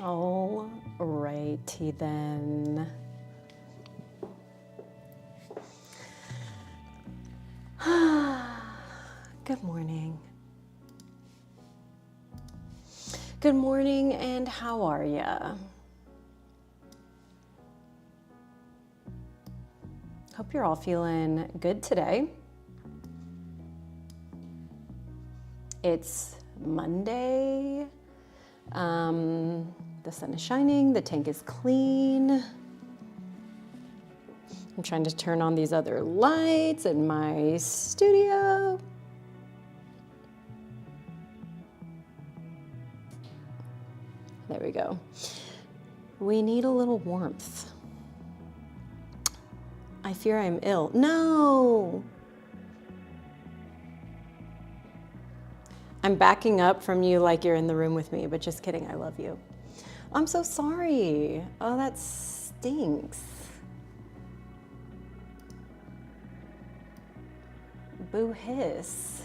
All righty then. Good morning. Good morning, and how are ya? Hope you're all feeling good today. It's Monday. The sun is shining, the tank is clean. I'm trying to turn on these other lights in my studio. There we go. We need a little warmth. I fear I'm ill. No! I'm backing up from you like you're in the room with me, but just kidding, I love you. I'm so sorry. Oh, that stinks. Boo hiss.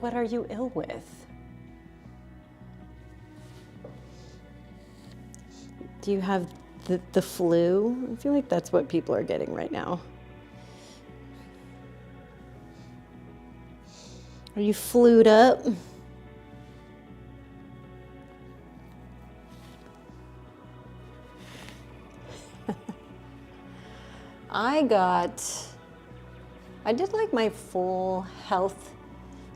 What are you ill with? Do you have the flu? I feel like that's what people are getting right now. Are you flued up? I did like my full health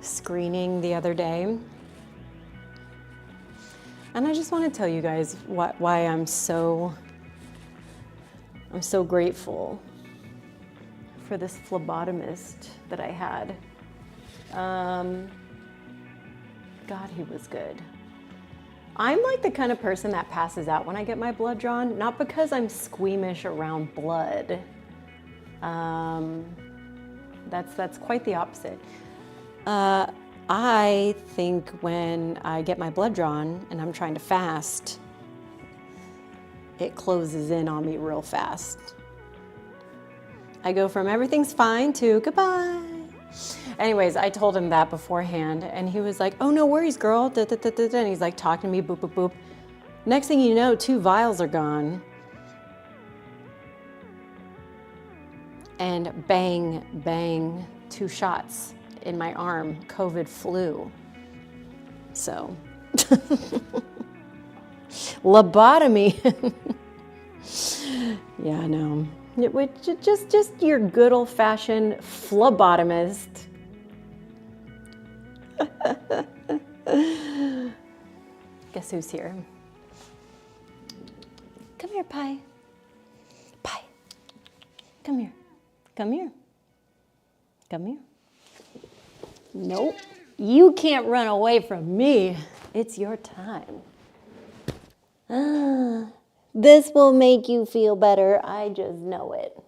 screening the other day. And I just want to tell you guys why I'm so grateful for this phlebotomist that I had. God, he was good. I'm like the kind of person that passes out when I get my blood drawn, not because I'm squeamish around blood. That's quite the opposite. I think when I get my blood drawn and I'm trying to fast, it closes in on me real fast. I go from everything's fine to goodbye. Anyways, I told him that beforehand, and he was like, oh, no worries, girl. Da, da, da, da, da. And he's like talking to me, boop, boop, boop. Next thing you know, 2 vials are gone. And bang, bang, 2 shots in my arm, COVID flu. So, lobotomy. Yeah, I know. Just your good old-fashioned phlebotomist. Guess who's here? Come here, Pie. Pie. Come here. Come here. Come here. Nope. You can't run away from me. It's your time. This will make you feel better. I just know it.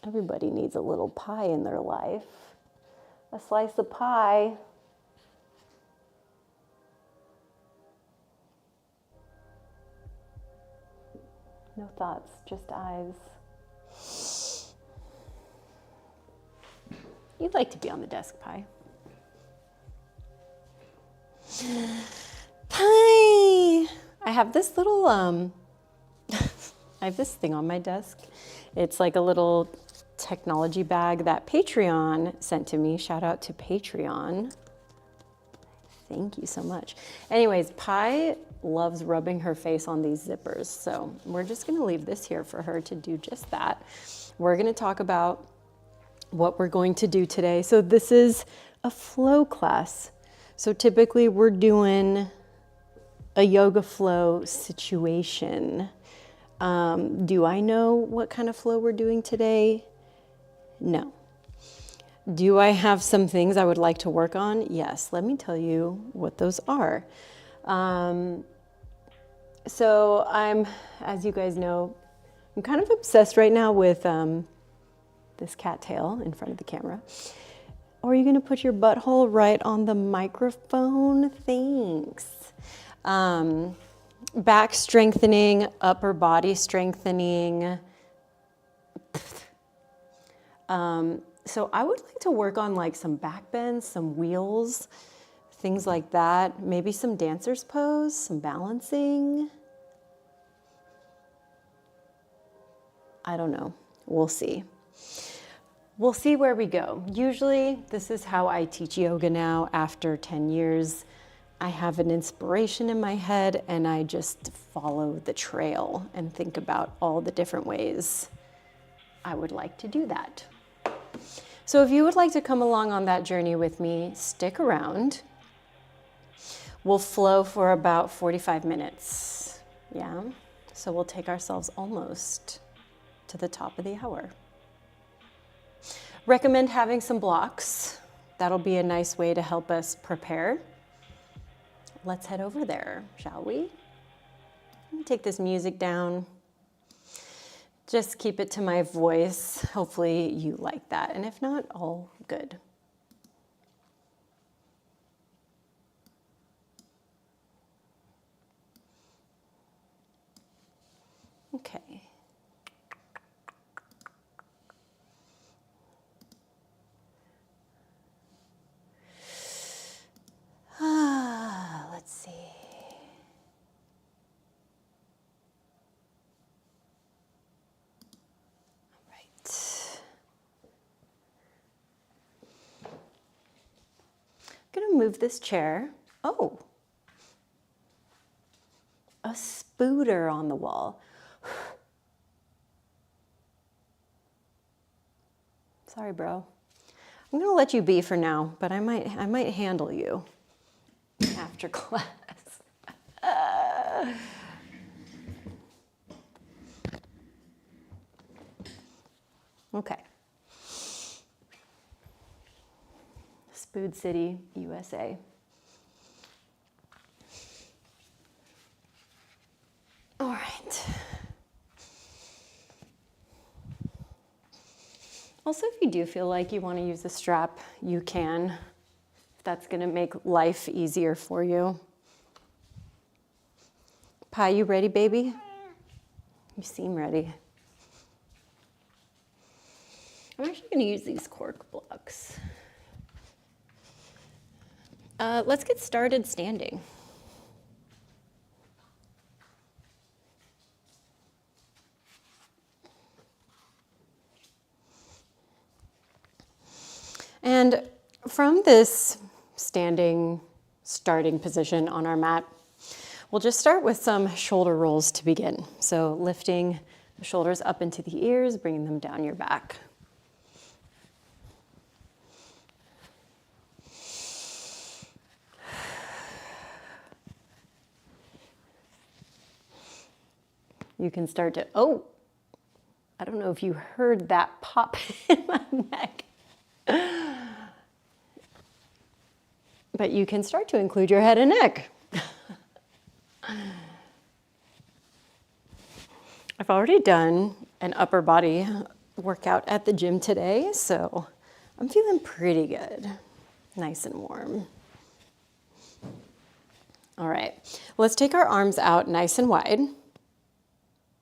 Everybody needs a little pie in their life. A slice of pie. No thoughts, just eyes. You'd like to be on the desk, Pie. Pie! I have this little, I have this thing on my desk. It's like a little technology bag that Patreon sent to me. Shout out to Patreon. Thank you so much. Anyways, Pie loves rubbing her face on these zippers. So we're just gonna leave this here for her to do just that. We're gonna talk about what we're going to do today. So this is a flow class. So typically we're doing a yoga flow situation. Do I know what kind of flow we're doing today? No. Do I have some things I would like to work on? Yes. Let me tell you what those are. So I'm, as you guys know, I'm kind of obsessed right now with this cattail in front of the camera. Or are you going to put your butthole right on the microphone? Thanks. Back strengthening, upper body strengthening. So I would like to work on like some back bends, some wheels, things like that. Maybe some dancer's pose, some balancing. I don't know. We'll see. We'll see where we go. Usually, this is how I teach yoga now after 10 years. I have an inspiration in my head and I just follow the trail and think about all the different ways I would like to do that. So if you would like to come along on that journey with me, stick around. We'll flow for about 45 minutes. Yeah. So we'll take ourselves almost to the top of the hour. Recommend having some blocks. That'll be a nice way to help us prepare. Let's head over there, shall we? Let me take this music down. Just keep it to my voice. Hopefully you like that. And if not, all good. Okay. Let's see. All right. I'm going to move this chair. Oh, a spooter on the wall. Sorry, bro. I'm going to let you be for now, but I might handle you after class. Okay. Spood City, USA. All right. Also, if you do feel like you want to use a strap, you can. If that's going to make life easier for you. Pi, you ready, baby? You seem ready. I'm actually going to use these cork blocks. Let's get started standing. And from this standing starting position on our mat, we'll just start with some shoulder rolls to begin. So lifting the shoulders up into the ears, bringing them down your back. You can start to, oh, I don't know if you heard that pop in my neck. But you can start to include your head and neck. I've already done an upper body workout at the gym today, so I'm feeling pretty good. Nice and warm. All right, let's take our arms out nice and wide.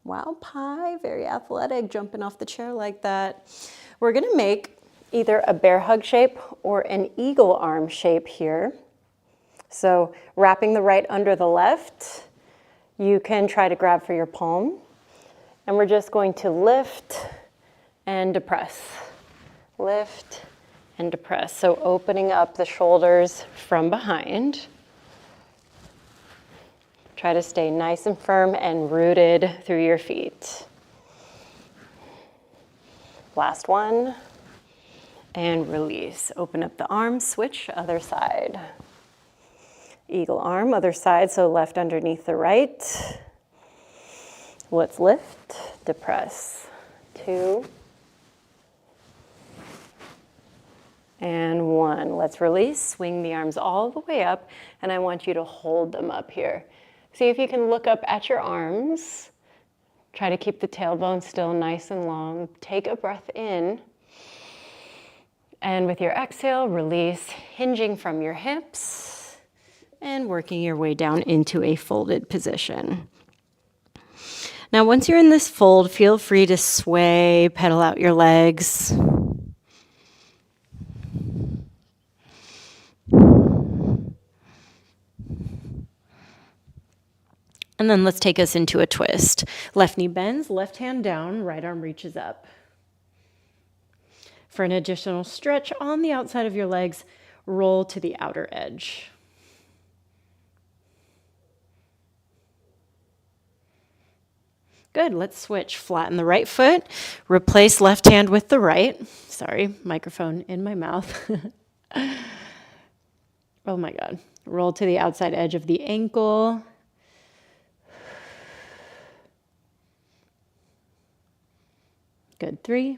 Wow, Pi, very athletic, jumping off the chair like that. We're gonna make either a bear hug shape or an eagle arm shape here. So wrapping the right under the left, you can try to grab for your palm. And we're just going to lift and depress. Lift and depress. So opening up the shoulders from behind. Try to stay nice and firm and rooted through your feet. Last one. And release. Open up the arms, switch, other side. Eagle arm, other side, so left underneath the right. Let's lift, depress. 2. And 1. Let's release, swing the arms all the way up, and I want you to hold them up here. See if you can look up at your arms. Try to keep the tailbone still nice and long. Take a breath in. And with your exhale, release, hinging from your hips and working your way down into a folded position. Now, once you're in this fold, feel free to sway, pedal out your legs. And then let's take us into a twist. Left knee bends, left hand down, right arm reaches up. For an additional stretch on the outside of your legs, roll to the outer edge. Good, let's switch. Flatten the right foot, replace left hand with the right. Sorry, microphone in my mouth. Oh my God. Roll to the outside edge of the ankle. Good, 3,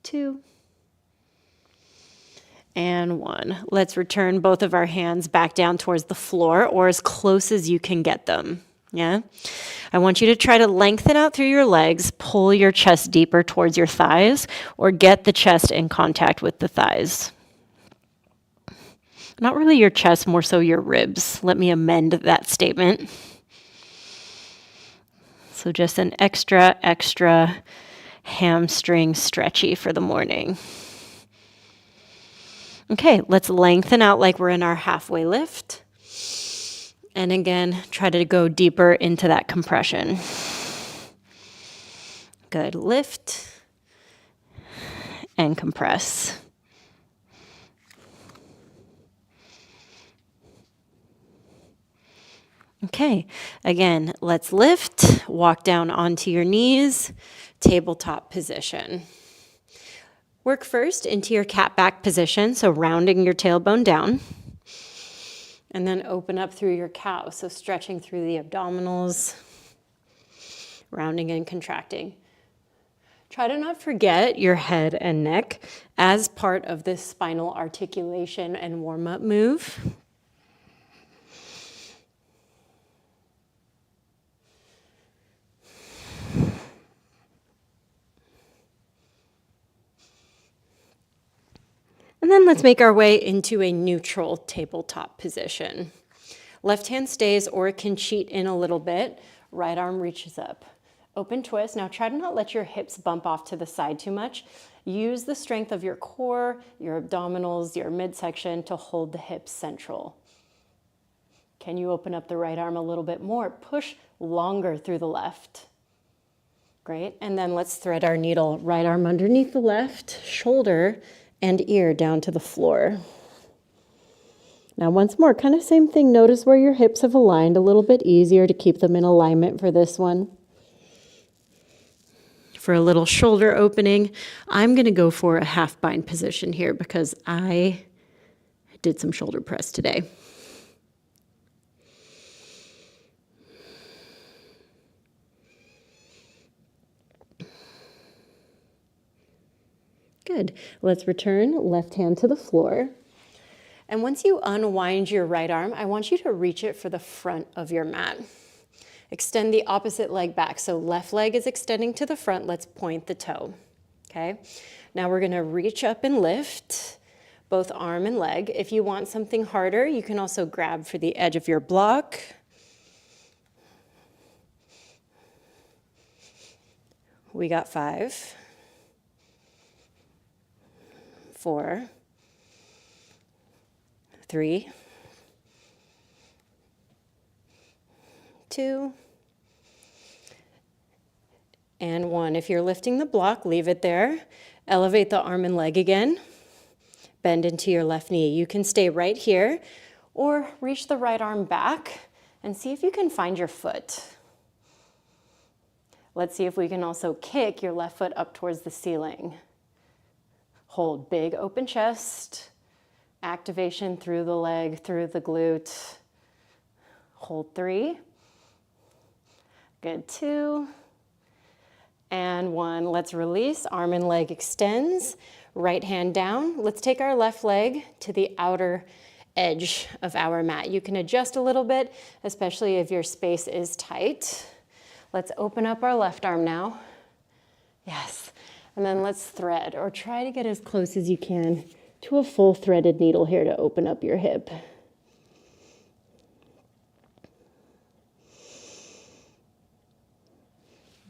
2, and 1. Let's return both of our hands back down towards the floor or as close as you can get them. Yeah? I want you to try to lengthen out through your legs, pull your chest deeper towards your thighs, or get the chest in contact with the thighs. Not really your chest, more so your ribs. Let me amend that statement. So just an extra hamstring stretchy for the morning. Okay, let's lengthen out like we're in our halfway lift. And again, try to go deeper into that compression. Good, lift and compress. Okay, again, let's lift, walk down onto your knees, tabletop position. Work first into your cat back position, so rounding your tailbone down. And then open up through your cow, so stretching through the abdominals, rounding and contracting. Try to not forget your head and neck as part of this spinal articulation and warm-up move. And then let's make our way into a neutral tabletop position. Left hand stays or it can cheat in a little bit. Right arm reaches up. Open twist. Now try to not let your hips bump off to the side too much. Use the strength of your core, your abdominals, your midsection to hold the hips central. Can you open up the right arm a little bit more? Push longer through the left. Great. And then let's thread our needle. Right arm underneath the left, shoulder and ear down to the floor. Now once more, kind of same thing. Notice where your hips have aligned, a little bit easier to keep them in alignment for this one. For a little shoulder opening, I'm going to go for a half bind position here because I did some shoulder press today. Good. Let's return left hand to the floor. And once you unwind your right arm, I want you to reach it for the front of your mat. Extend the opposite leg back. So left leg is extending to the front. Let's point the toe. Okay. Now we're going to reach up and lift both arm and leg. If you want something harder, you can also grab for the edge of your block. We got 5, 4, 3, 2, and 1. If you're lifting the block, leave it there. Elevate the arm and leg again. Bend into your left knee. You can stay right here or reach the right arm back and see if you can find your foot. Let's see if we can also kick your left foot up towards the ceiling. Hold big open chest, activation through the leg, through the glute. Hold 3. Good, 2. And 1. Let's release, arm and leg extends, right hand down. Let's take our left leg to the outer edge of our mat. You can adjust a little bit, especially if your space is tight. Let's open up our left arm now. Yes. And then let's thread, or try to get as close as you can to a full threaded needle here to open up your hip.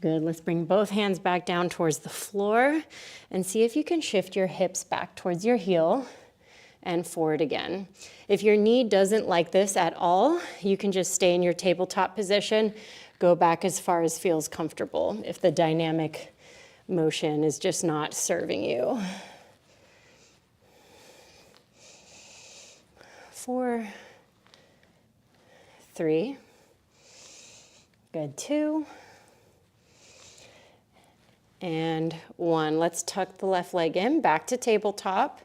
Good, let's bring both hands back down towards the floor and see if you can shift your hips back towards your heel. and forward again. If your knee doesn't like this at all, you can just stay in your tabletop position, go back as far as feels comfortable if the dynamic motion is just not serving you. 4, 3, good, 2, and 1. Let's tuck the left leg in, back to tabletop,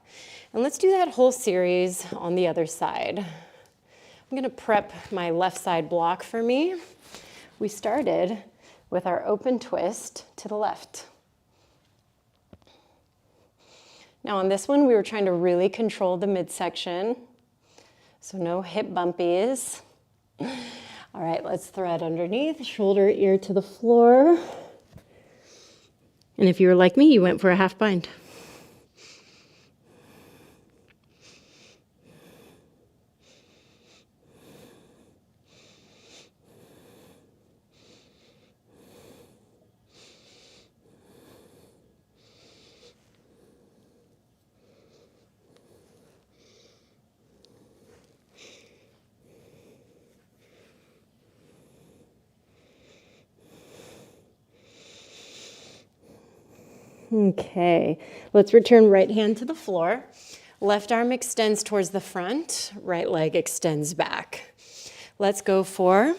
and let's do that whole series on the other side. I'm gonna prep my left side block for me. We started with our open twist to the left. Now on this one, we were trying to really control the midsection, so no hip bumpies. All right, let's thread underneath, shoulder, ear to the floor. And if you were like me, you went for a half bind. Okay, let's return right hand to the floor. Left arm extends towards the front, right leg extends back. Let's go for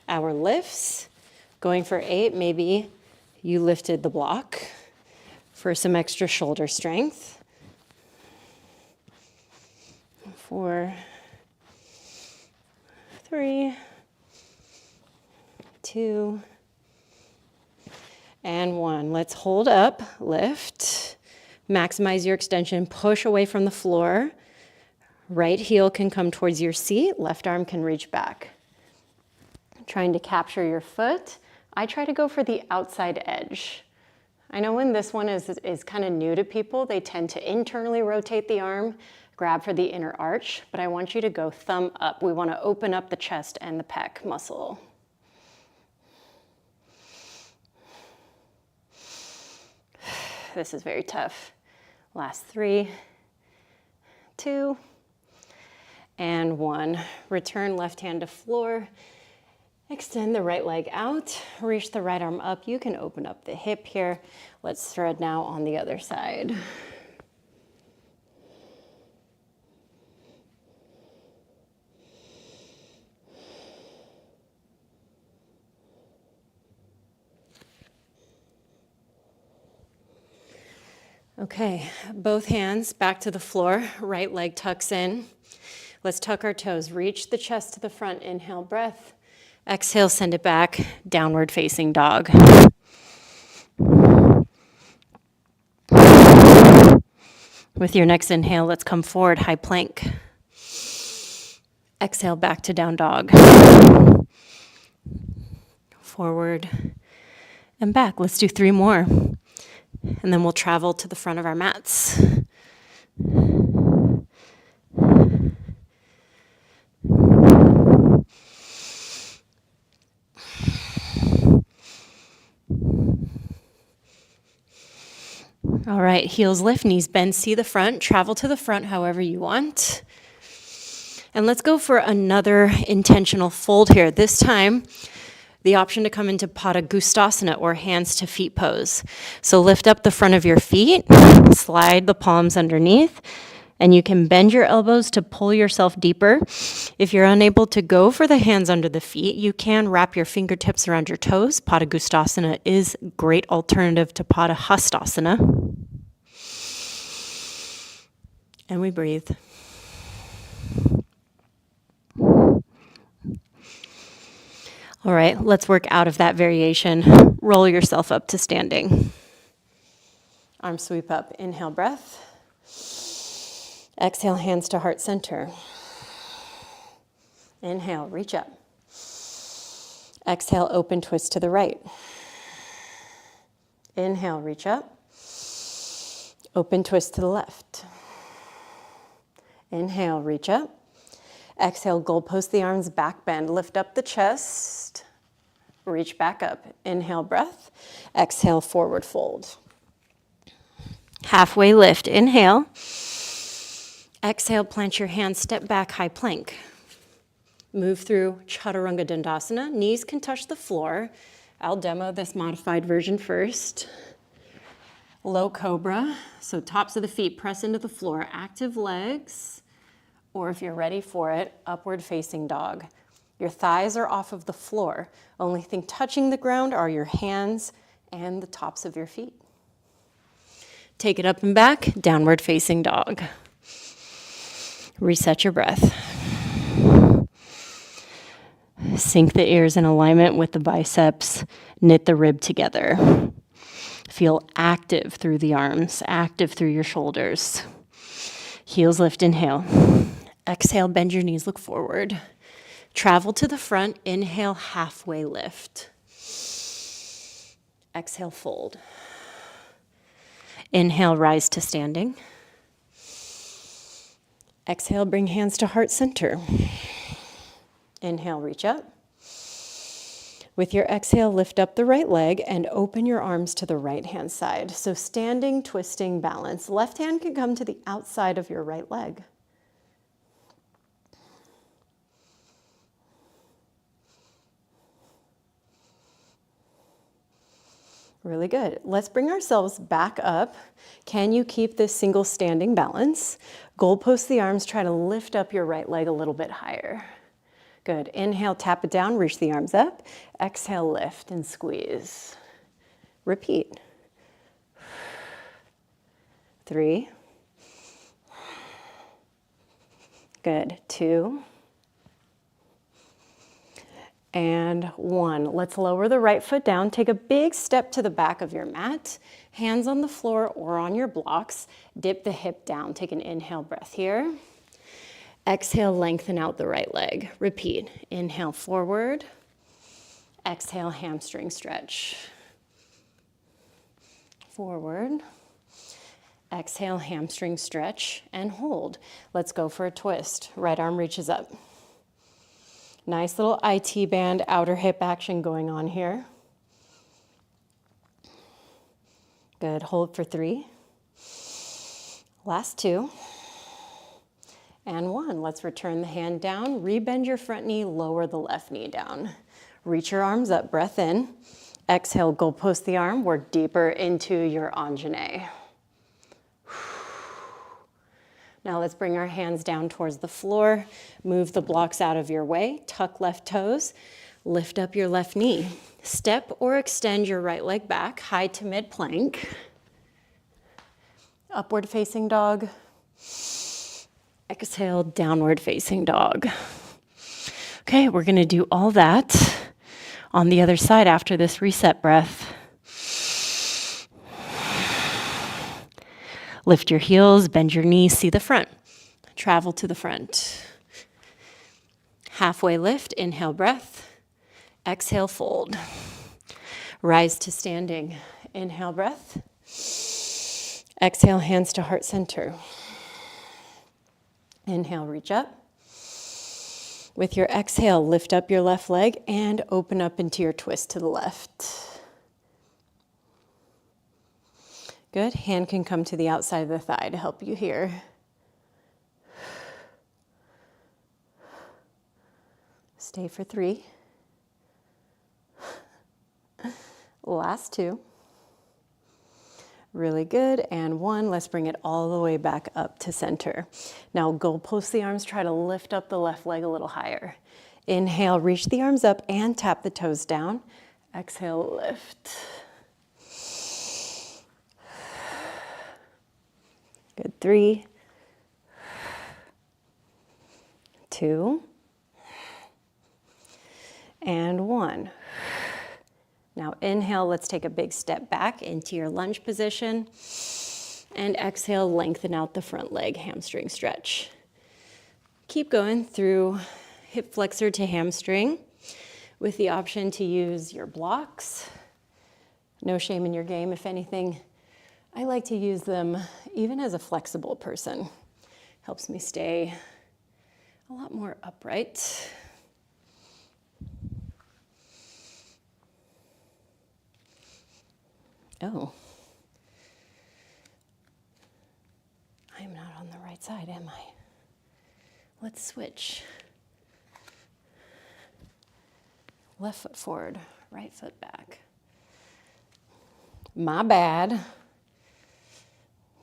our lifts. Going for 8, maybe you lifted the block for some extra shoulder strength. 4, 3, 2, and 1. Let's hold up, lift, maximize your extension, push away from the floor. Right heel can come towards your seat, left arm can reach back. Trying to capture your foot. I try to go for the outside edge. I know when this one is kind of new to people, they tend to internally rotate the arm, grab for the inner arch, but I want you to go thumb up. We want to open up the chest and the pec muscle. This is very tough. Last 3, 2, and 1. Return left hand to floor. Extend the right leg out. Reach the right arm up. You can open up the hip here. Let's thread now on the other side. Okay, both hands back to the floor, right leg tucks in. Let's tuck our toes, reach the chest to the front, inhale, breath. Exhale, send it back, downward facing dog. With your next inhale, let's come forward, high plank. Exhale, back to down dog. Forward and back. Let's do 3 more. And then we'll travel to the front of our mats. All right, heels lift, knees bend, see the front, travel to the front however you want. And let's go for another intentional fold here. This time, the option to come into Padangusthasana or hands to feet pose. So lift up the front of your feet, slide the palms underneath, and you can bend your elbows to pull yourself deeper. If you're unable to go for the hands under the feet, you can wrap your fingertips around your toes. Padangusthasana is a great alternative to Padahastasana. And we breathe. All right, let's work out of that variation. Roll yourself up to standing. Arm sweep up, inhale, breath. Exhale, hands to heart center. Inhale, reach up. Exhale, open twist to the right. Inhale, reach up. Open twist to the left. Inhale, reach up. Exhale, goalpost the arms, back bend, lift up the chest, reach back up. Inhale, breath. Exhale, forward fold. Halfway lift, inhale. Exhale, plant your hands, step back, high plank. Move through Chaturanga Dandasana. Knees can touch the floor. I'll demo this modified version first. Low cobra, so tops of the feet press into the floor, active legs, or if you're ready for it, upward facing dog. Your thighs are off of the floor. Only thing touching the ground are your hands and the tops of your feet. Take it up and back, downward facing dog. Reset your breath. Sink the ears in alignment with the biceps, knit the rib together. Feel active through the arms, active through your shoulders. Heels lift, inhale. Exhale, bend your knees, look forward. Travel to the front, inhale, halfway lift. Exhale, fold. Inhale, rise to standing. Exhale, bring hands to heart center. Inhale, reach up. With your exhale, lift up the right leg and open your arms to the right hand side. So standing, twisting, balance. Left hand can come to the outside of your right leg. Really good. Let's bring ourselves back up. Can you keep this single standing balance? Goalpost the arms, try to lift up your right leg a little bit higher. Good. Inhale, tap it down, reach the arms up. Exhale, lift and squeeze. Repeat. 3. Good. 2. And 1. Let's lower the right foot down. Take a big step to the back of your mat. Hands on the floor or on your blocks. Dip the hip down. Take an inhale breath here. Exhale, lengthen out the right leg. Repeat. Inhale, forward. Exhale, hamstring stretch. Forward. Exhale, hamstring stretch and hold. Let's go for a twist. Right arm reaches up. Nice little IT band, outer hip action going on here. Good, hold for 3. Last 2. And 1, let's return the hand down, rebend your front knee, lower the left knee down. Reach your arms up, breath in. Exhale, goalpost the arm, work deeper into your Anjane. Now let's bring our hands down towards the floor, move the blocks out of your way, tuck left toes, lift up your left knee. Step or extend your right leg back, high to mid plank. Upward facing dog. Exhale, downward facing dog. Okay, we're gonna do all that on the other side after this reset breath. Lift your heels, bend your knees, see the front. Travel to the front. Halfway lift, inhale breath. Exhale, fold. Rise to standing. Inhale breath. Exhale, hands to heart center. Inhale, reach up. With your exhale, lift up your left leg and open up into your twist to the left. Good. Hand can come to the outside of the thigh to help you here. Stay for 3. Last 2. Really good. And 1. Let's bring it all the way back up to center. Now goalpost the arms. Try to lift up the left leg a little higher. Inhale, reach the arms up and tap the toes down. Exhale, lift. Good. 3, 2, and 1. Now inhale, let's take a big step back into your lunge position. And exhale, lengthen out the front leg, hamstring stretch. Keep going through hip flexor to hamstring with the option to use your blocks. No shame in your game, if anything. I like to use them even as a flexible person. Helps me stay a lot more upright. Oh. I'm not on the right side, am I? Let's switch. Left foot forward, right foot back. My bad.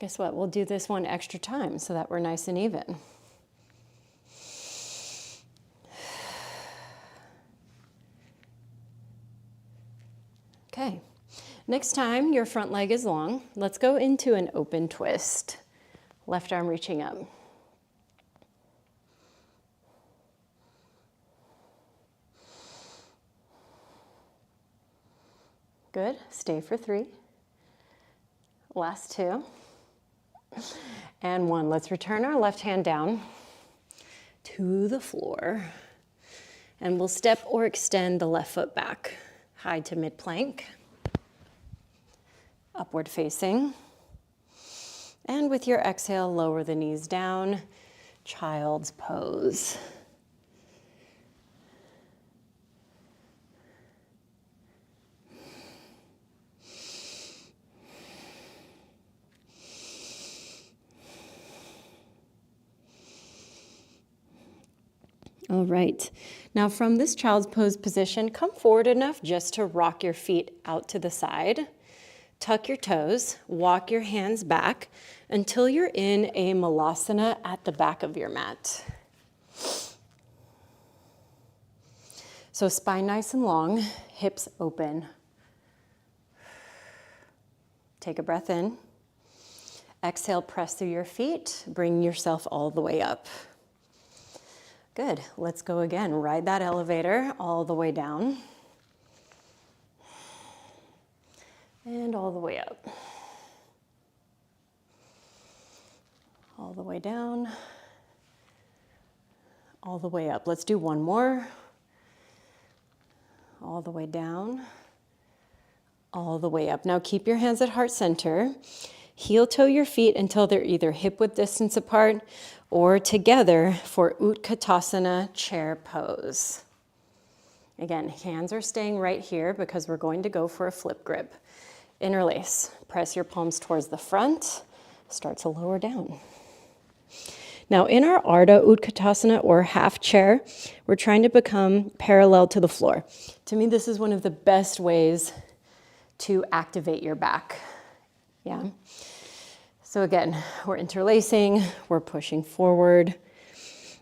Guess what? We'll do this one extra time so that we're nice and even. Okay. Next time your front leg is long, let's go into an open twist. Left arm reaching up. Good. Stay for 3. Last 2. And 1. Let's return our left hand down to the floor. And we'll step or extend the left foot back. High to mid plank. Upward facing. And with your exhale, lower the knees down. Child's pose. All right, now from this child's pose position, come forward enough just to rock your feet out to the side. Tuck your toes, walk your hands back until you're in a malasana at the back of your mat. So spine nice and long, hips open. Take a breath in. Exhale, press through your feet, bring yourself all the way up. Good, let's go again. Ride that elevator all the way down. And all the way up. All the way down. All the way up. Let's do one more. All the way down. All the way up. Now keep your hands at heart center. Heel toe your feet until they're either hip width distance apart or together for Utkatasana chair pose. Again, hands are staying right here because we're going to go for a flip grip. Interlace, press your palms towards the front, start to lower down. Now in our Ardha Utkatasana or half chair, we're trying to become parallel to the floor. To me, this is one of the best ways to activate your back. Yeah. So again, we're interlacing, we're pushing forward.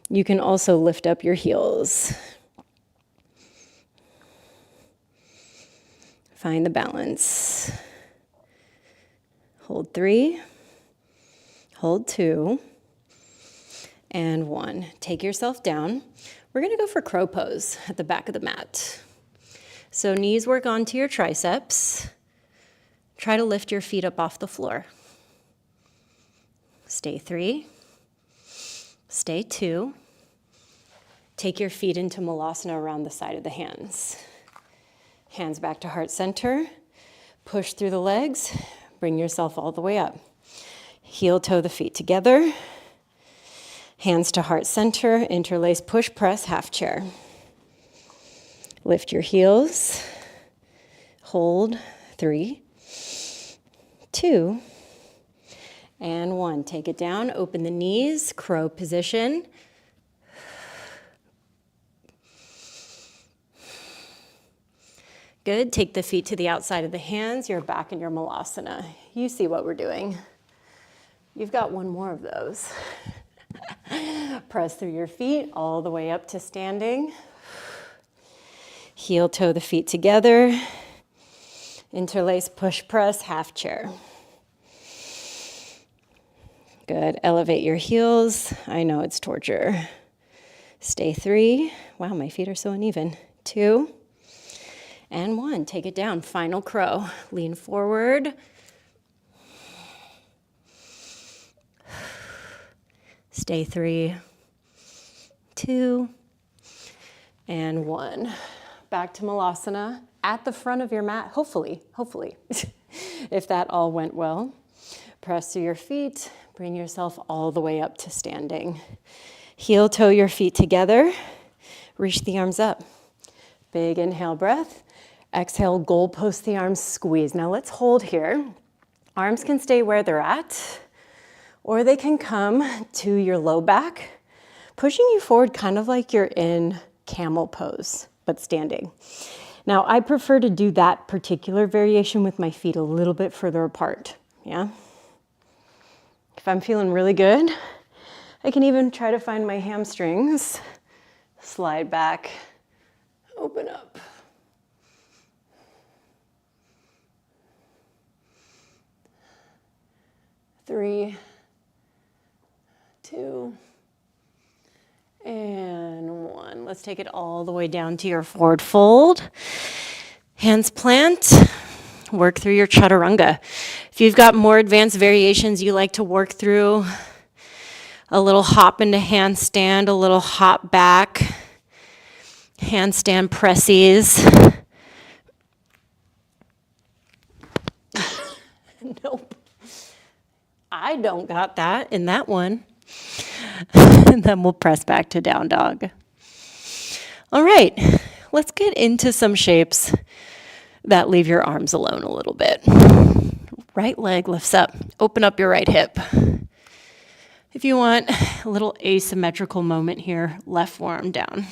You can also lift up your heels. Find the balance. Hold 3, hold 2, and 1. Take yourself down. We're gonna go for crow pose at the back of the mat. So knees work onto your triceps. Try to lift your feet up off the floor. Stay 3, stay 2. Take your feet into malasana around the side of the hands. Hands back to heart center. Push through the legs. Bring yourself all the way up. Heel toe the feet together. Hands to heart center. Interlace, push, press, half chair. Lift your heels. Hold. 3, 2, and 1. Take it down. Open the knees. Crow position. Good. Take the feet to the outside of the hands. You're back in your malasana. You see what we're doing. You've got one more of those. Press through your feet all the way up to standing. Heel toe the feet together. Interlace, push, press, half chair. Good. Elevate your heels. I know it's torture. Stay 3. Wow, my feet are so uneven. 2. And 1, take it down. Final crow. Lean forward. Stay 3, 2, and 1. Back to malasana at the front of your mat, hopefully, if that all went well. Press through your feet, bring yourself all the way up to standing. Heel toe your feet together, reach the arms up. Big inhale breath. Exhale, goal post the arms, squeeze. Now let's hold here. Arms can stay where they're at, or they can come to your low back. pushing you forward kind of like you're in camel pose, but standing. Now, I prefer to do that particular variation with my feet a little bit further apart, yeah? If I'm feeling really good, I can even try to find my hamstrings, slide back, open up. Three, two, and one. Let's take it all the way down to your forward fold. Hands plant. Work through your chaturanga. If you've got more advanced variations you like to work through, a little hop into handstand, a little hop back, handstand pressies. Nope. I don't got that in that one. And then we'll press back to down dog. All right, let's get into some shapes that leave your arms alone a little bit. Right leg lifts up, open up your right hip. If you want a little asymmetrical moment here, left forearm down.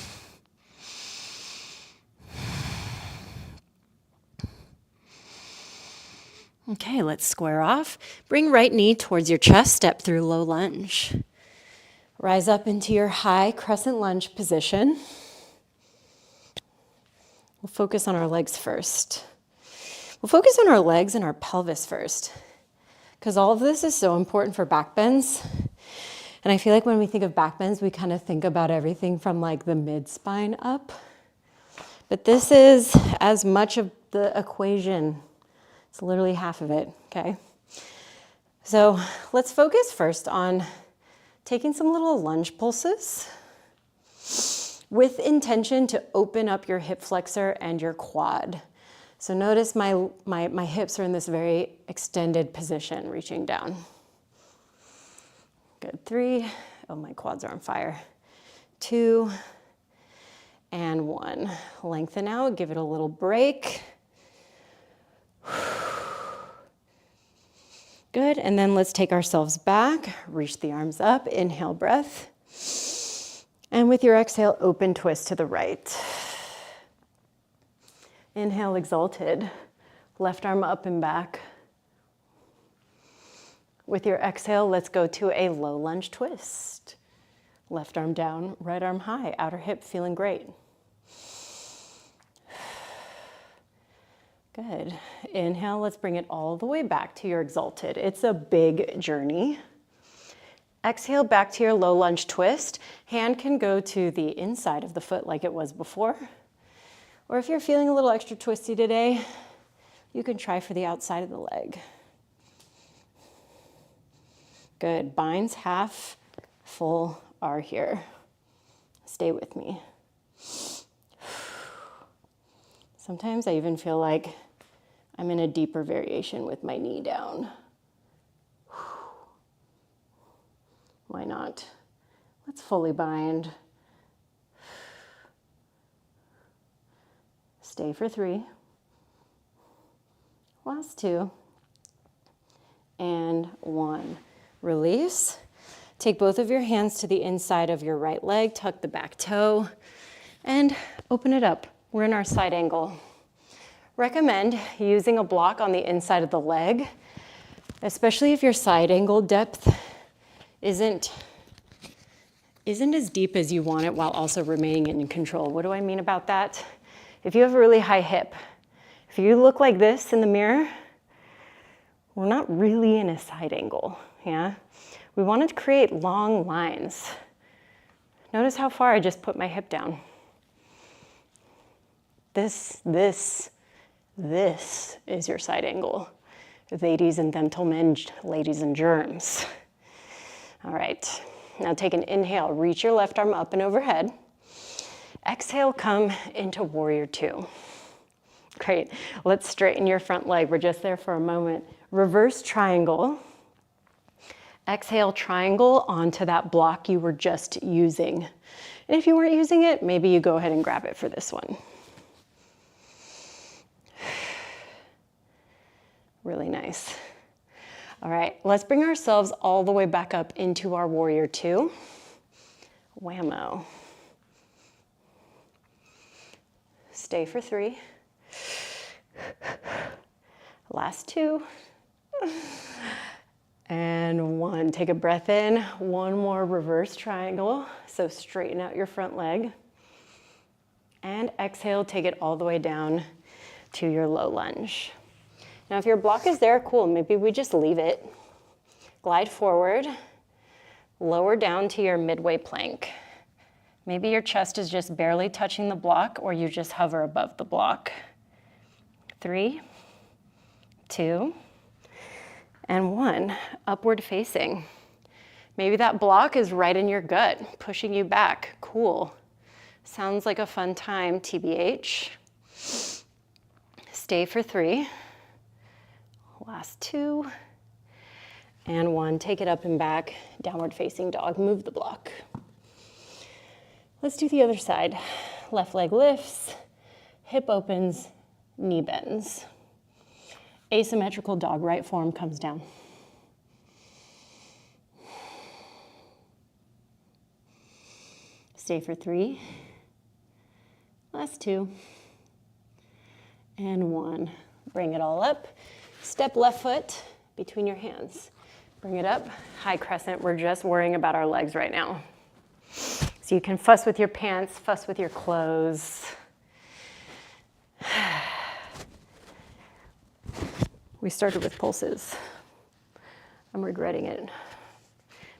Okay, let's square off. Bring right knee towards your chest, step through low lunge. Rise up into your high crescent lunge position. We'll focus on our legs first. We'll focus on our legs and our pelvis first, because all of this is so important for back bends. And I feel like when we think of back bends, we kind of think about everything from like the mid-spine up. But this is as much of the equation. It's literally half of it, okay? So let's focus first on taking some little lunge pulses with intention to open up your hip flexor and your quad. So notice my hips are in this very extended position, reaching down. Good, 3. Oh, my quads are on fire. 2 and 1. Lengthen out, give it a little break. Good, and then let's take ourselves back, reach the arms up, inhale, breath. And with your exhale, open twist to the right. Inhale, exalted, left arm up and back. With your exhale, let's go to a low lunge twist. Left arm down, right arm high, outer hip feeling great. Good. Inhale, let's bring it all the way back to your exalted. It's a big journey. Exhale back to your low lunge twist. Hand can go to the inside of the foot like it was before. Or if you're feeling a little extra twisty today, you can try for the outside of the leg. Good. Binds half, full are here. Stay with me. Sometimes I even feel like I'm in a deeper variation with my knee down. Why not? Let's fully bind. Stay for 3. Last 2. And 1. Release. Take both of your hands to the inside of your right leg, tuck the back toe, and open it up. We're in our side angle. Recommend using a block on the inside of the leg, especially if your side angle depth isn't as deep as you want it while also remaining in control. What do I mean about that? If you have a really high hip, if you look like this in the mirror, we're not really in a side angle, yeah? We want to create long lines. Notice how far I just put my hip down. This is your side angle. Ladies and gentlemen, ladies and germs. All right, now take an inhale, reach your left arm up and overhead. Exhale, come into warrior 2. Great, let's straighten your front leg. We're just there for a moment. Reverse triangle. Exhale, triangle onto that block you were just using. And if you weren't using it, maybe you go ahead and grab it for this one. Really nice. All right, let's bring ourselves all the way back up into our warrior 2. Whammo. Stay for 3. Last 2. And 1. Take a breath in. 1 more reverse triangle. So straighten out your front leg. And exhale, take it all the way down to your low lunge. Now, if your block is there, cool. Maybe we just leave it. Glide forward. Lower down to your midway plank. Maybe your chest is just barely touching the block, or you just hover above the block. 3, 2, and 1. Upward facing. Maybe that block is right in your gut, pushing you back. Cool. Sounds like a fun time, TBH. Stay for 3. Last 2. And 1. Take it up and back. Downward facing dog. Move the block. Let's do the other side. Left leg lifts, hip opens, knee bends. Asymmetrical dog, right form comes down. Stay for 3. Last 2. And 1. Bring it all up. Step left foot between your hands. Bring it up. High crescent. We're just worrying about our legs right now. So you can fuss with your pants, fuss with your clothes. We started with pulses. I'm regretting it.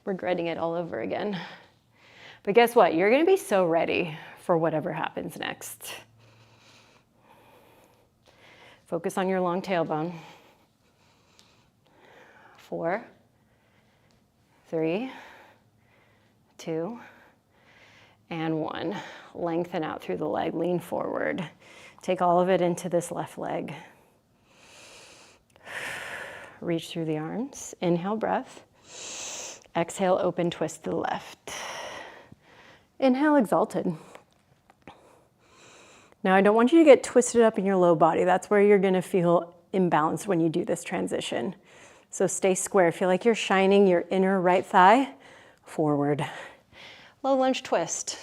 Regretting it all over again. But guess what? You're going to be so ready for whatever happens next. Focus on your long tailbone. 4, 3, 2, and 1. Lengthen out through the leg, lean forward. Take all of it into this left leg. Reach through the arms. Inhale, breath. Exhale, open, twist to the left. Inhale, exalted. Now, I don't want you to get twisted up in your low body. That's where you're gonna feel imbalanced when you do this transition. So stay square. Feel like you're shining your inner right thigh forward. Low lunge twist.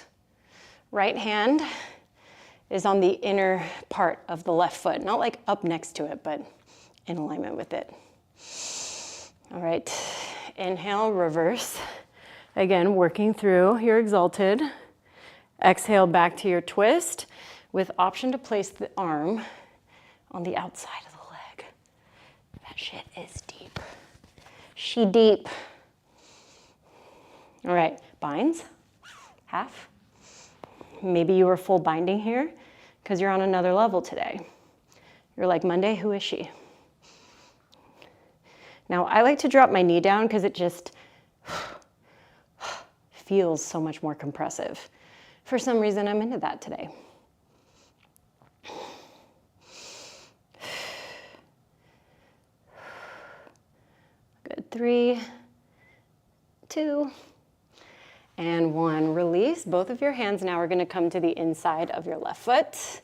Right hand is on the inner part of the left foot. Not like up next to it, but in alignment with it. All right, inhale, reverse. Again, working through your exalted. Exhale back to your twist with option to place the arm on the outside of the leg. That shit is deep. She deep. All right, binds, half. Maybe you were full binding here because you're on another level today. You're like, Monday, who is she? Now, I like to drop my knee down because it just feels so much more compressive. For some reason, I'm into that today. Good, 3, 2, and 1. Release. Both of your hands now are going to come to the inside of your left foot.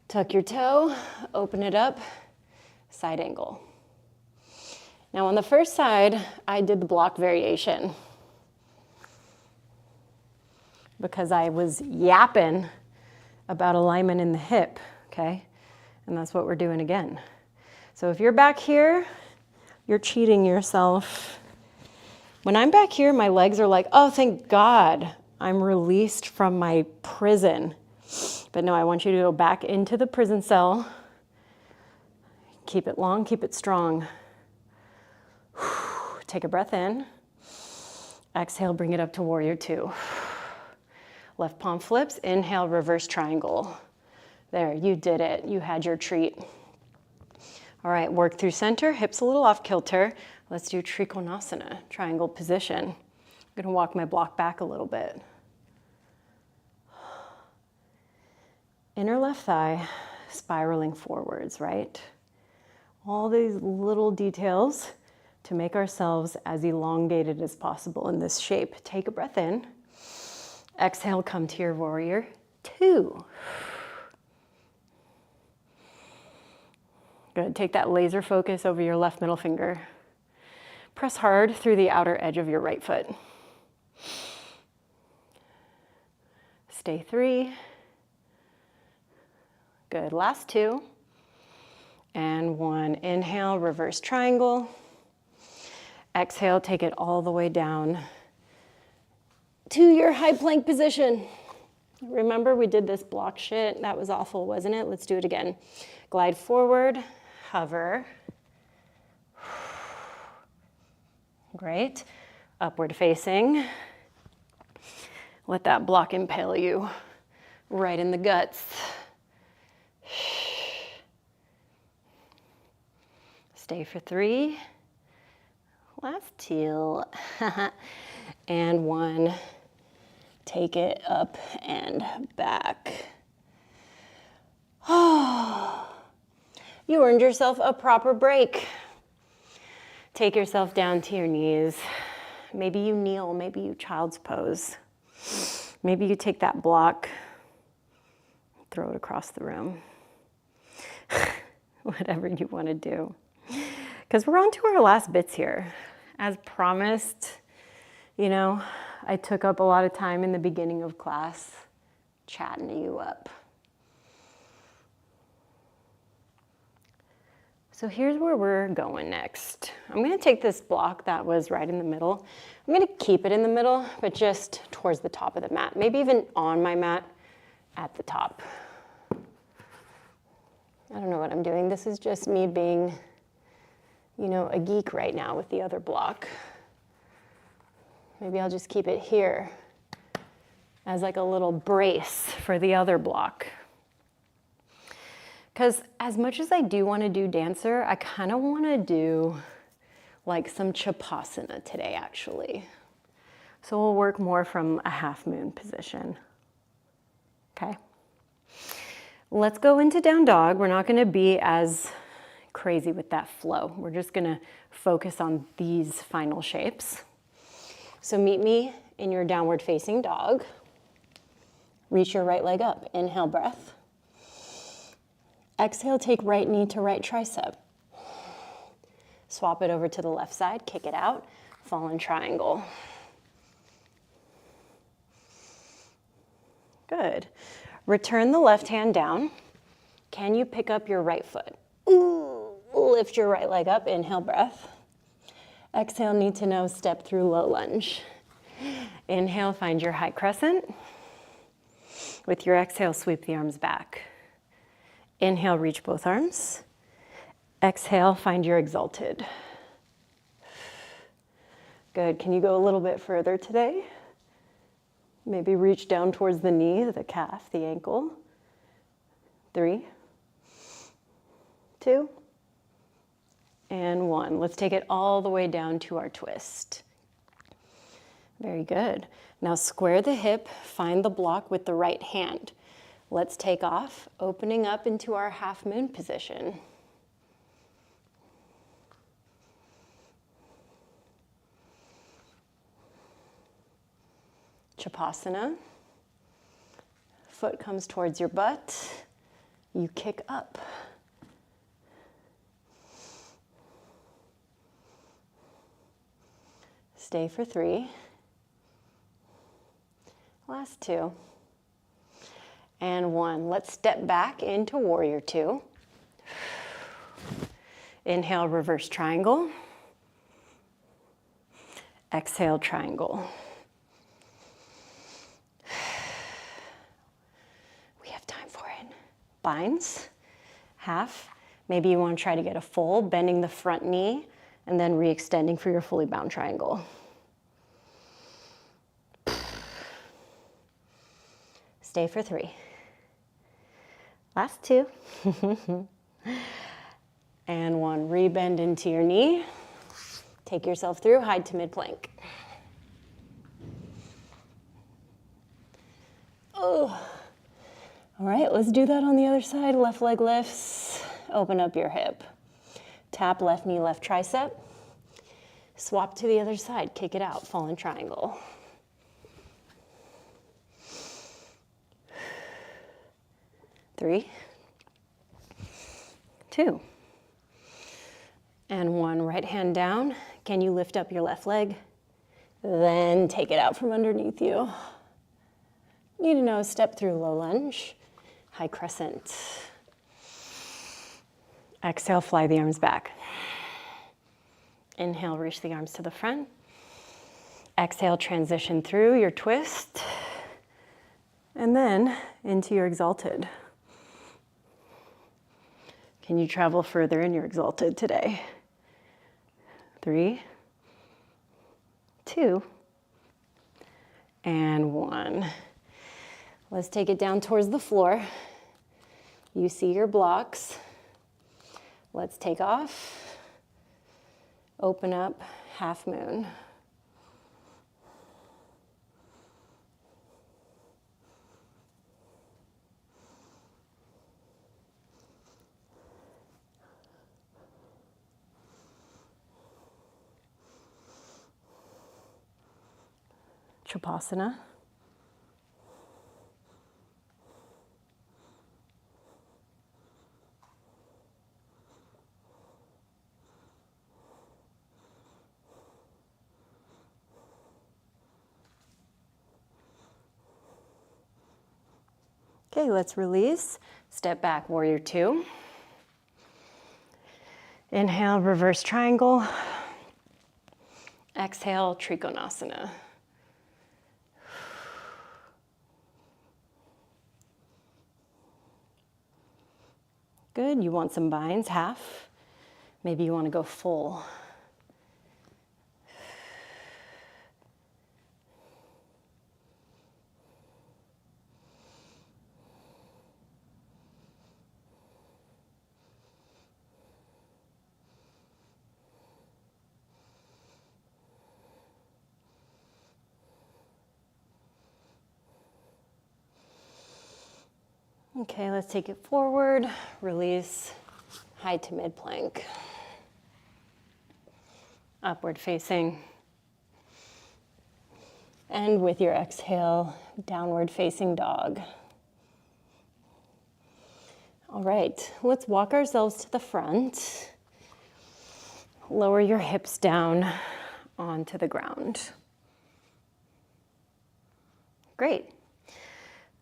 Tuck your toe, open it up, side angle. Now on the first side, I did the block variation because I was yapping about alignment in the hip, okay? And that's what we're doing again. So if you're back here, you're cheating yourself. When I'm back here, my legs are like, oh, thank God, I'm released from my prison. But no, I want you to go back into the prison cell. Keep it long, keep it strong. Take a breath in. Exhale, bring it up to warrior 2. Left palm flips, inhale, reverse triangle. There, you did it. You had your treat. All right, work through center, hips a little off kilter. Let's do Trikonasana, triangle position. I'm gonna walk my block back a little bit. Inner left thigh spiraling forwards, right? All these little details to make ourselves as elongated as possible in this shape. Take a breath in. Exhale, come to your warrior 2. Good, take that laser focus over your left middle finger. Press hard through the outer edge of your right foot. stay 3. Good, last 2. And 1, inhale, reverse triangle. Exhale, take it all the way down to your high plank position. Remember we did this block shit? That was awful, wasn't it? Let's do it again. Glide forward, hover. Great. Upward facing. Let that block impale you right in the guts. Stay for 3. Last 2. And 1. Take it up and back. Oh, you earned yourself a proper break. Take yourself down to your knees. Maybe you kneel, maybe you child's pose. Maybe you take that block, throw it across the room. Whatever you want to do. Because we're on to our last bits here. As promised, you know, I took up a lot of time in the beginning of class chatting you up. So here's where we're going next. I'm going to take this block that was right in the middle. I'm going to keep it in the middle, but just towards the top of the mat. Maybe even on my mat at the top. I don't know what I'm doing. This is just me being, you know, a geek right now with the other block. Maybe I'll just keep it here as like a little brace for the other block. Because as much as I do want to do dancer, I kind of want to do like some Chapasana today, actually. So we'll work more from a half moon position. Okay. Let's go into down dog. We're not going to be as crazy with that flow. We're just going to focus on these final shapes. So meet me in your downward facing dog. Reach your right leg up. Inhale, breath. Exhale, take right knee to right tricep. Swap it over to the left side, kick it out, fallen triangle. Good. Return the left hand down. Can you pick up your right foot? Ooh, lift your right leg up, inhale, breath. Exhale, knee to nose, step through low lunge. Inhale, find your high crescent. With your exhale, sweep the arms back. Inhale, reach both arms. Exhale, find your exalted. Good, can you go a little bit further today? Maybe reach down towards the knee, the calf, the ankle. 3, 2, and 1. Let's take it all the way down to our twist. Very good. Now square the hip, find the block with the right hand. Let's take off, opening up into our half moon position. Chapasana. Foot comes towards your butt. You kick up. Stay for 3. Last 2. And 1. Let's step back into warrior 2. Inhale, reverse triangle. Exhale, triangle. We have time for it. Binds, half. Maybe you want to try to get a full, bending the front knee, and then re-extending for your fully bound triangle. Stay for 3. Last 2. And 1. Rebend into your knee. Take yourself through, hide to mid-plank. Oh. All right, let's do that on the other side. Left leg lifts. Open up your hip. Tap left knee, left tricep. Swap to the other side. Kick it out. Fallen triangle. 3, 2, and 1. Right hand down. Can you lift up your left leg? Then take it out from underneath you. Need to know, step through low lunge, high crescent. Exhale, fly the arms back. Inhale, reach the arms to the front. Exhale, transition through your twist. And then into your exalted. Can you travel further in your exalted today? 3, 2, and 1. Let's take it down towards the floor. You see your blocks. Let's take off. Open up, half moon. Tripasana. Okay, let's release. Step back, warrior 2. Inhale, reverse triangle. Exhale, trikonasana. Good, you want some binds, half. Maybe you want to go full. Okay, let's take it forward, release, high to mid plank. Upward facing. And with your exhale, downward facing dog. All right, let's walk ourselves to the front. Lower your hips down onto the ground. Great.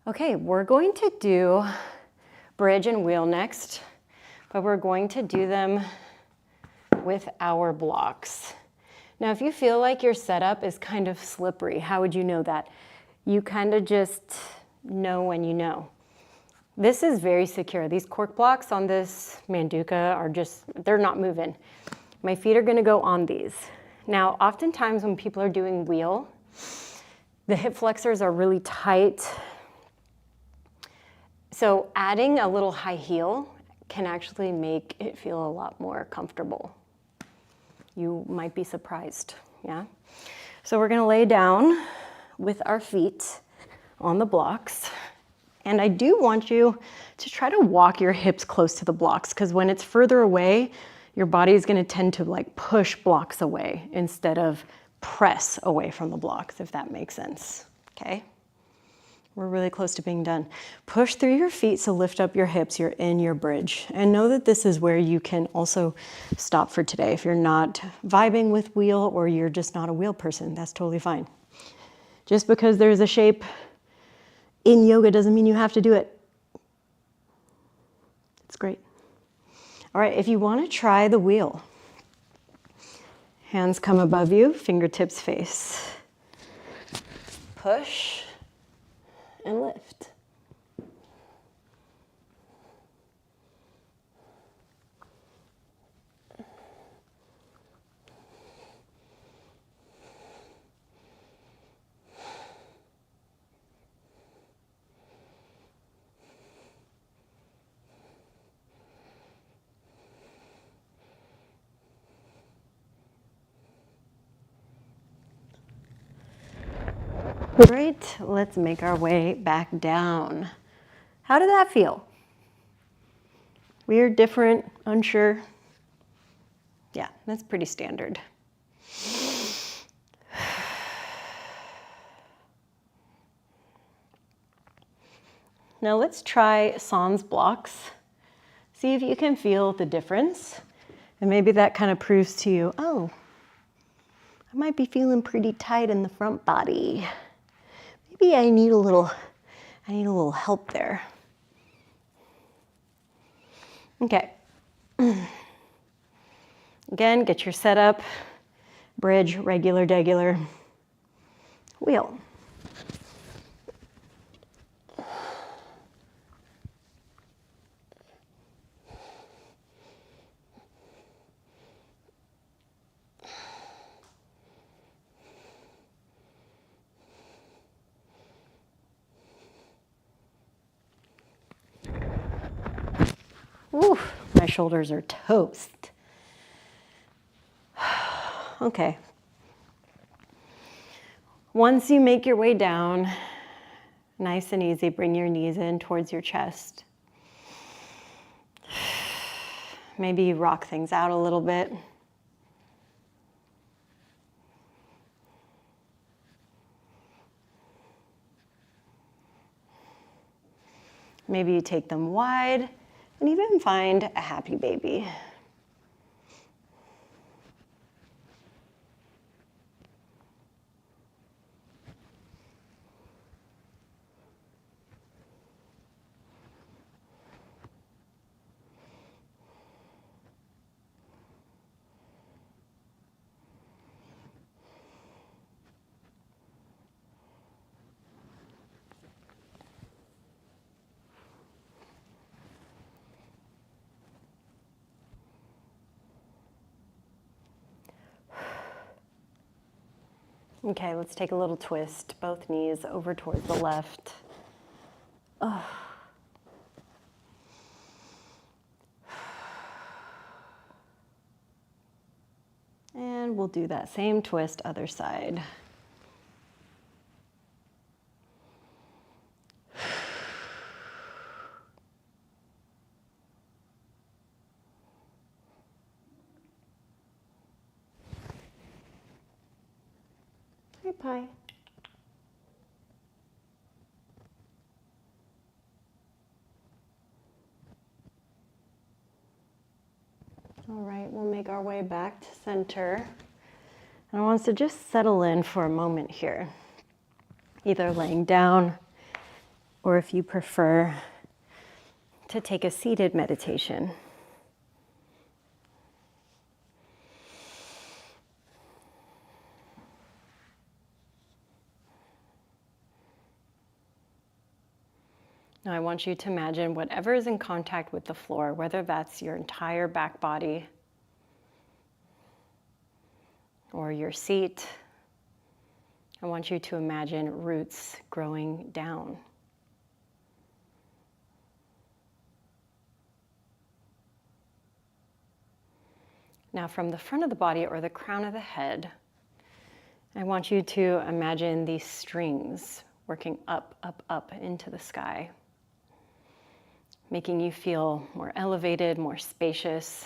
Okay, we're going to do bridge and wheel next, but we're going to do them with our blocks. Now, if you feel like your setup is kind of slippery, how would you know that? You kind of just know when you know. This is very secure. These cork blocks on this manduka are just, they're not moving. My feet are gonna go on these. Now, oftentimes when people are doing wheel, the hip flexors are really tight. So adding a little high heel can actually make it feel a lot more comfortable. You might be surprised, yeah? So we're gonna lay down with our feet on the blocks. And I do want you to try to walk your hips close to the blocks, because when it's further away, your body is gonna tend to like push blocks away instead of press away from the blocks, if that makes sense, okay? We're really close to being done. Push through your feet, so lift up your hips, you're in your bridge. And know that this is where you can also stop for today. If you're not vibing with wheel or you're just not a wheel person, that's totally fine. Just because there's a shape in yoga doesn't mean you have to do it. It's great. All right, if you want to try the wheel, hands come above you, fingertips face. Push and lift. Great, let's make our way back down. How did that feel? Weird, different, unsure? Yeah, that's pretty standard. Now let's try sans blocks. See if you can feel the difference. And maybe that kind of proves to you, oh, I might be feeling pretty tight in the front body. Maybe I need a little I need a little help there. Okay. Again, get your setup, bridge, regular, degular, wheel. Oof, my shoulders are toast. Okay. Once you make your way down, nice and easy, bring your knees in towards your chest. Maybe you rock things out a little bit. Maybe you take them wide and even find a happy baby. Okay, let's take a little twist. Both knees over towards the left. Oh. And we'll do that same twist, other side. Hi, Pie. All right, we'll make our way back to center. And I want us to just settle in for a moment here, either laying down or if you prefer to take a seated meditation. Now I want you to imagine whatever is in contact with the floor, whether that's your entire back body or your seat. I want you to imagine roots growing down. Now from the front of the body or the crown of the head, I want you to imagine these strings working up, up, up into the sky, making you feel more elevated, more spacious.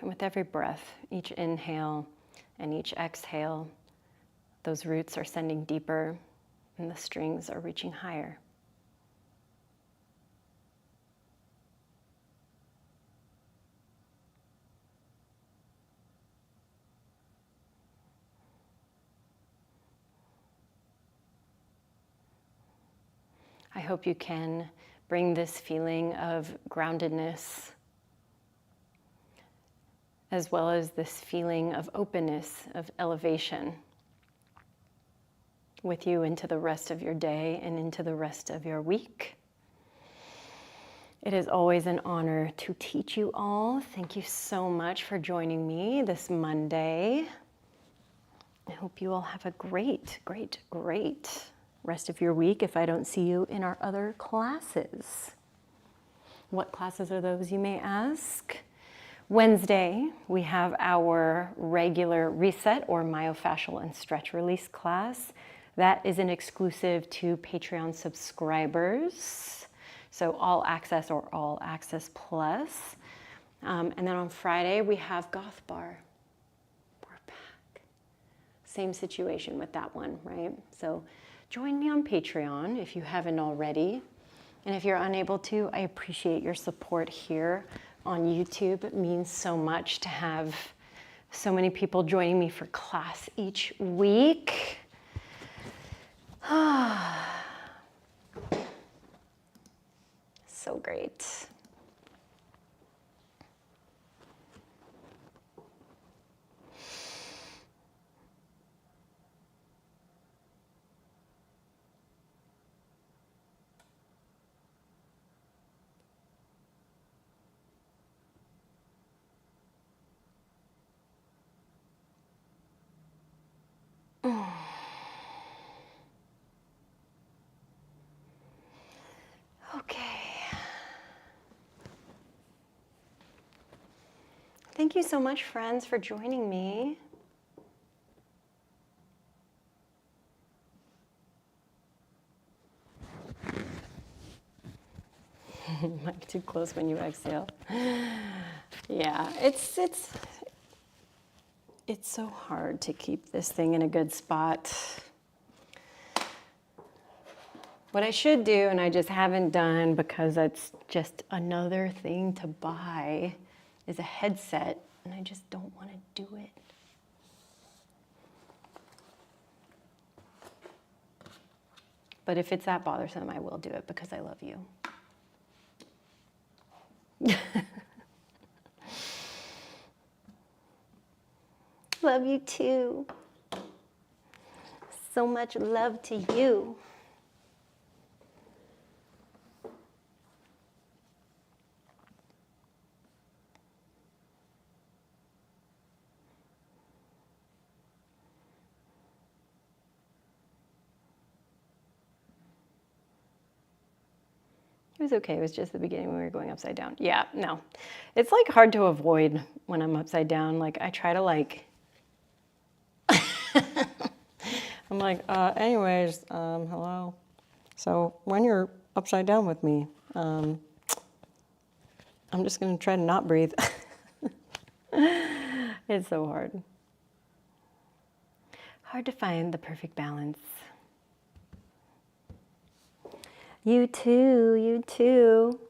And with every breath, each inhale and each exhale, those roots are sending deeper and the strings are reaching higher. I hope you can bring this feeling of groundedness as well as this feeling of openness, of elevation with you into the rest of your day and into the rest of your week. It is always an honor to teach you all. Thank you so much for joining me this Monday. I hope you all have a great, great, great rest of your week if I don't see you in our other classes. What classes are those, you may ask? Wednesday, we have our regular reset or myofascial and stretch release class. That is an exclusive to Patreon subscribers. So all access or all access plus. And then on Friday, we have Goth Bar. We're back. Same situation with that one, right? So join me on Patreon if you haven't already. And if you're unable to, I appreciate your support here on YouTube. It means so much to have so many people joining me for class each week. So great. Okay. Thank you so much, friends, for joining me. Mic too close when you exhale. Yeah, it's so hard to keep this thing in a good spot. What I should do, and I just haven't done because it's just another thing to buy, is a headset, and I just don't want to do it. But if it's that bothersome, I will do it because I love you. Love you too. So much love to you. It was okay. It was just the beginning when we were going upside down. Yeah, no. It's like hard to avoid when I'm upside down. Like I try to like, I'm like, anyways, hello. So when you're upside down with me, I'm just gonna try to not breathe. It's so hard. Hard to find the perfect balance. You too, you too.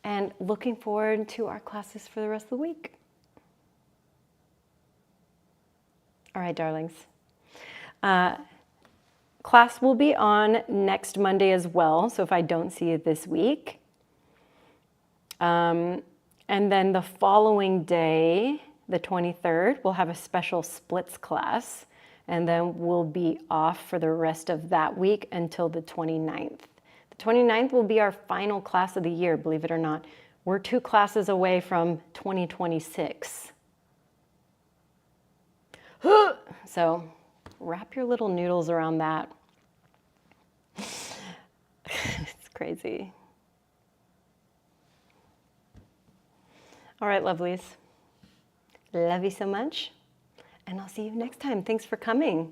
And looking forward to our classes for the rest of the week. All right, darlings. Class will be on next Monday as well, so if I don't see it this week. And then the following day, the 23rd, we'll have a special splits class, and then we'll be off for the rest of that week until the 29th. The 29th will be our final class of the year, believe it or not. We're 2 classes away from 2026. So wrap your little noodles around that. It's crazy. All right, lovelies. Love you so much. And I'll see you next time. Thanks for coming.